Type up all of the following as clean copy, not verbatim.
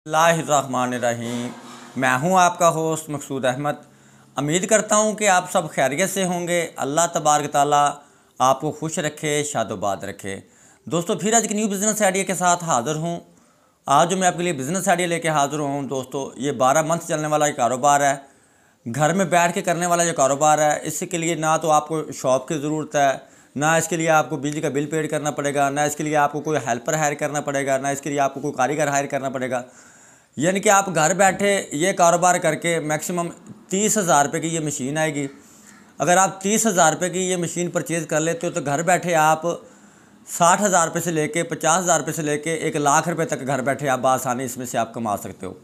बिस्मिल्लाहिर्रहमानिर्रहीम। मैं हूं आपका होस्ट मकसूद अहमद। उम्मीद करता हूं कि आप सब खैरियत से होंगे। अल्लाह तबारक ताला आपको खुश रखे, शादोबाद रखे। दोस्तों, फिर आज की न्यू बिज़नेस आइडिया के साथ हाज़िर हूं। आज जो मैं आपके लिए बिज़नेस आइडिया लेके हाज़िर हूं दोस्तों, ये 12 मंथ चलने वाला ये कारोबार है। घर में बैठ के करने वाला जो कारोबार है, इसके लिए ना तो आपको शॉप की ज़रूरत है, ना इसके लिए आपको बिजली का बिल पेड करना पड़ेगा, ना इसके लिए आपको कोई हेल्पर हायर करना पड़ेगा, ना इसके लिए आपको कोई कारीगर हायर करना पड़ेगा। यानी कि आप घर बैठे ये कारोबार करके मैक्सिमम 30,000 रुपये की ये मशीन आएगी। अगर आप 30,000 रुपये की ये मशीन परचेज़ कर लेते हो तो घर बैठे आप 60,000 रुपये से लेके 50,000 रुपये से लेके 1,00,000 रुपये तक घर बैठे आप आसानी इसमें से आप कमा सकते हो।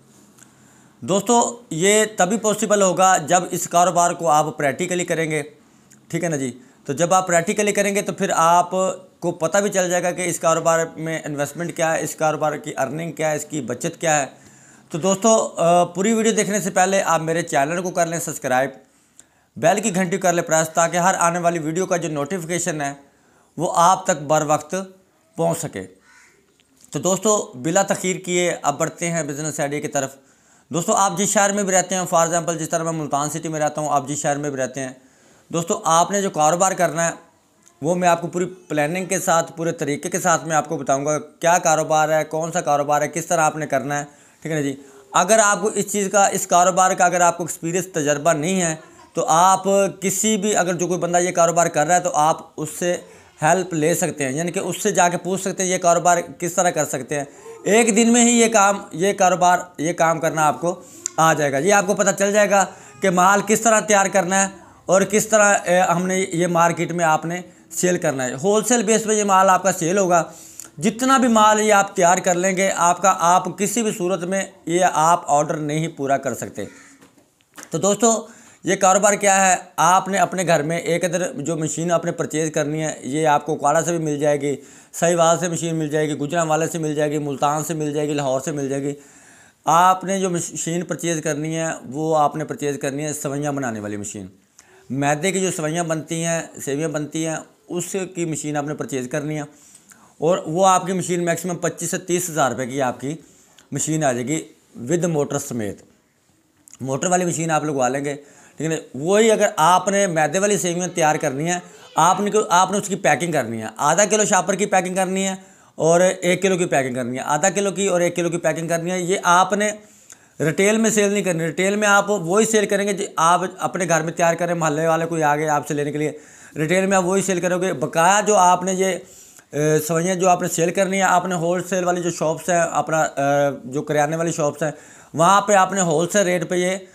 दोस्तों, ये तभी पॉसिबल होगा जब इस कारोबार को आप प्रैक्टिकली करेंगे। ठीक है ना जी। तो जब आप प्रैक्टिकली करेंगे तो फिर आपको पता भी चल जाएगा कि इस कारोबार में इन्वेस्टमेंट क्या है, इस कारोबार की अर्निंग क्या है, इसकी बचत क्या है। तो दोस्तों, पूरी वीडियो देखने से पहले आप मेरे चैनल को कर लें सब्सक्राइब, बेल की घंटी कर लें प्रेस, ताकि हर आने वाली वीडियो का जो नोटिफिकेशन है वो आप तक बर वक्त पहुंच सके। तो दोस्तों, बिला तखीर किए अब बढ़ते हैं बिज़नेस आइडिया की तरफ। दोस्तों, आप जिस शहर में भी रहते हैं, फॉर एग्जांपल जिस तरह मैं मुल्तान सिटी में रहता हूँ, आप जिस शहर में भी रहते हैं, दोस्तों आपने जो कारोबार करना है वो मैं आपको पूरी प्लानिंग के साथ, पूरे तरीके के साथ मैं आपको बताऊंगा क्या कारोबार है, कौन सा कारोबार है, किस तरह आपने करना है। ठीक है ना जी। अगर आपको इस चीज़ का, इस कारोबार का अगर आपको एक्सपीरियंस, तजर्बा नहीं है, तो आप किसी भी, अगर जो कोई बंदा ये कारोबार कर रहा है तो आप उससे हेल्प ले सकते हैं। यानी कि उससे जाके पूछ सकते हैं ये कारोबार किस तरह कर सकते हैं। एक दिन में ही ये कारोबार, ये काम करना आपको आ जाएगा। ये आपको पता चल जाएगा कि माल किस तरह तैयार करना है और किस तरह हमने ये मार्केट में आपने सेल करना है। होलसेल बेस पे ये माल आपका सेल होगा। जितना भी माल ये आप तैयार कर लेंगे, आप किसी भी सूरत में ये आप ऑर्डर नहीं पूरा कर सकते। तो दोस्तों, ये कारोबार क्या है, आपने अपने घर में एक इधर जो मशीन आपने परचेज़ करनी है, ये आपको कोड़ा से भी मिल जाएगी, सहीवाल से मशीन मिल जाएगी, गुजरांवाले से मिल जाएगी, मुल्तान से मिल जाएगी, लाहौर से मिल जाएगी। आपने जो मशीन परचेज़ करनी है वो आपने परचेज़ करनी है सवैयाँ बनाने वाली मशीन। मैदे की जो सवैयाँ बनती हैं, सेवियाँ बनती हैं, उसकी मशीन आपने परचेज़ करनी है। और वो आपकी मशीन मैक्सिमम 25 से 30,000 रुपये की आपकी मशीन आ जाएगी विद मोटर समेत। मोटर वाली मशीन आप लगवा लेंगे। ठीक है ना। वही अगर आपने मैदे वाली सेवियाँ तैयार करनी है, आपने उसकी पैकिंग करनी है। आधा किलो शापर की पैकिंग करनी है और 1 किलो की पैकिंग करनी है। आधा किलो की और 1 किलो की पैकिंग करनी है। ये आपने रिटेल में सेल नहीं करनी। रिटेल में आप वही सेल करेंगे जो आप अपने घर में तैयार करें, मोहल्ले वाले कोई आ गए आपसे लेने के लिए, रिटेल में आप वही सेल करोगे। बकाया जो आपने ये सवैयाँ जो आपने सेल करनी है, आपने होलसेल वाली जो शॉप्स हैं, अपना जो करियाने वाली शॉप्स हैं, वहाँ पे आपने होलसेल रेट पे ये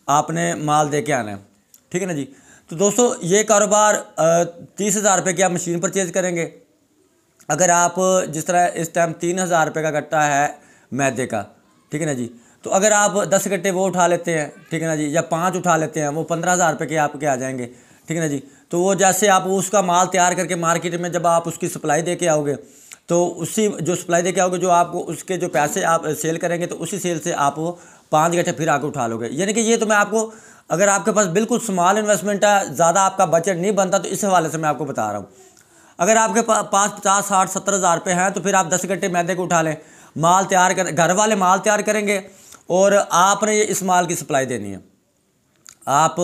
आपने माल दे के आना है। ठीक है ना जी। तो दोस्तों, ये कारोबार 30,000 रुपये की आप मशीन परचेज़ करेंगे। अगर आप जिस तरह इस टाइम 3,000 रुपये का गट्टा है मैदे का, ठीक है ना जी, तो अगर आप 10 गट्टे वो उठा लेते हैं, ठीक है ना जी, या 5 उठा लेते हैं, वो 15,000 रुपये के आपके आ जाएंगे। ठीक है ना जी। तो वो जैसे आप उसका माल तैयार करके मार्केट में जब आप उसकी सप्लाई दे के आओगे, तो उसी जो सप्लाई दे के आओगे, जो आपको उसके जो पैसे आप सेल करेंगे, तो उसी सेल से आप वो 5 गट्टे फिर आके उठा लोगे। यानी कि ये तो मैं आपको, अगर आपके पास बिल्कुल स्मॉल इन्वेस्टमेंट है, ज़्यादा आपका बजट नहीं बनता, तो इस हवाले से मैं आपको बता रहा हूँ। अगर आपके पास 50, 60, 70,000 रुपये हैं, तो फिर आप 10 गट्टे मैदे को उठा लें, माल तैयार कर, घर वाले माल तैयार करेंगे और आपने ये इस माल की सप्लाई देनी है। आप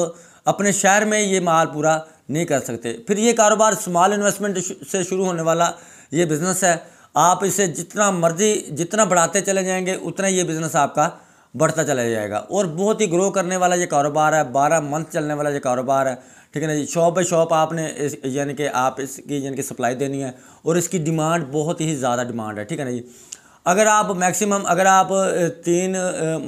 अपने शहर में ये माल पूरा नहीं कर सकते। फिर ये कारोबार स्मॉल इन्वेस्टमेंट से शुरू होने वाला ये बिज़नेस है। आप इसे जितना मर्जी, जितना बढ़ाते चले जाएंगे, उतना ये बिज़नेस आपका बढ़ता चला जाएगा और बहुत ही ग्रो करने वाला ये कारोबार है। 12 मंथ चलने वाला ये कारोबार है। ठीक है ना जी। शॉप बाई शॉप आपने यानी कि आप इसकी यानी कि सप्लाई देनी है और इसकी डिमांड बहुत ही ज़्यादा डिमांड है। ठीक है ना जी। अगर आप मैक्सिमम, अगर आप 3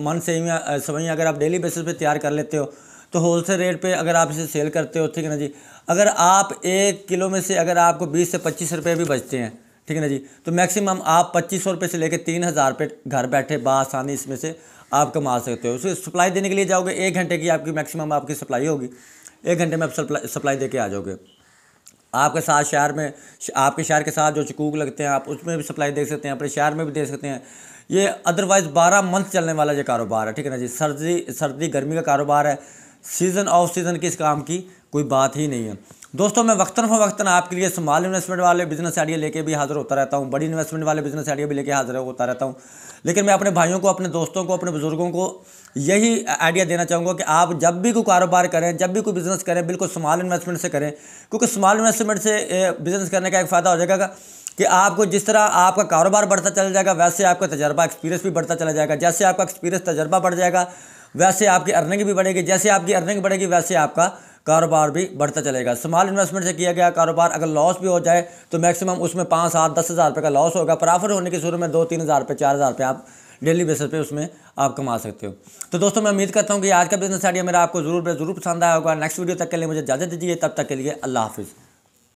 मन सवैयाँ अगर आप डेली बेसिस पे तैयार कर लेते हो, तो होलसेल रेट पे अगर आप इसे सेल करते हो, ठीक है ना जी, अगर आप 1 किलो में से अगर आपको 20 से 25 रुपये भी बचते हैं, ठीक है ना जी, तो मैक्सिमम आप 2500 रुपये से लेकर 3,000 रुपये घर बैठे बआसानी इसमें से आप कमा सकते हो। उसे सप्लाई देने के लिए जाओगे, 1 घंटे की आपकी मैक्सिमम आपकी सप्लाई होगी। 1 घंटे में आप सप्लाई दे के आ जाओगे। आपके साथ शहर में, आपके शहर के साथ जो चकूक लगते हैं, आप उसमें भी सप्लाई दे सकते हैं, अपने शहर में भी दे सकते हैं। ये अदरवाइज़ 12 मंथ चलने वाला ये कारोबार है। ठीक है ना जी। सर्दी गर्मी का कारोबार है। सीज़न ऑफ सीज़न की इस काम की कोई बात ही नहीं है। दोस्तों मैं वक्तन फ़वक्तन आपके लिए स्मॉल इन्वेस्टमेंट वाले बिजनेस आइडिया लेके भी हाज़िर होता रहता हूँ, बड़ी इन्वेस्टमेंट वाले बिजनेस आइडिया भी लेके हाज़िर होता रहता हूँ। लेकिन मैं अपने भाइयों को, अपने दोस्तों को, अपने बुजुर्गों को यही आइडिया देना चाहूँगा कि आप जब भी कोई कारोबार करें, जब भी कोई बिज़नेस करें, बिल्कुल स्मॉल इन्वेस्टमेंट से करें। क्योंकि स्मॉल इन्वेस्टमेंट से बिज़नेस करने का एक फ़ायदा हो जाएगा कि आपको जिस तरह आपका कारोबार बढ़ता चला जाएगा, वैसे आपका तजर्बा, एक्सपीरियंस भी बढ़ता चला जाएगा। जैसे आपका एक्सपीरियंस, तजर्बा बढ़ जाएगा, वैसे आपकी अर्निंग भी बढ़ेगी। जैसे आपकी अर्निंग बढ़ेगी, वैसे आपका कारोबार भी बढ़ता चलेगा। स्मॉल इन्वेस्टमेंट से किया गया कारोबार अगर लॉस भी हो जाए तो मैक्सिमम उसमें 5, 7, 10 हज़ार रुपये का लॉस होगा। प्रॉफिट होने की शुरू में 2, 3 हज़ार रुपये, 4 हज़ार रुपये आप डेली बेसिस पे उसमें आप कमा सकते हो। तो दोस्तों मैं उम्मीद करता हूँ कि आज का बिजनेस आइडिया मेरा आपको ज़रूर पसंद आया होगा। नेक्स्ट वीडियो तक के लिए मुझे इजाज़त दीजिए, तब तक के लिए अल्लाह हाफिज़।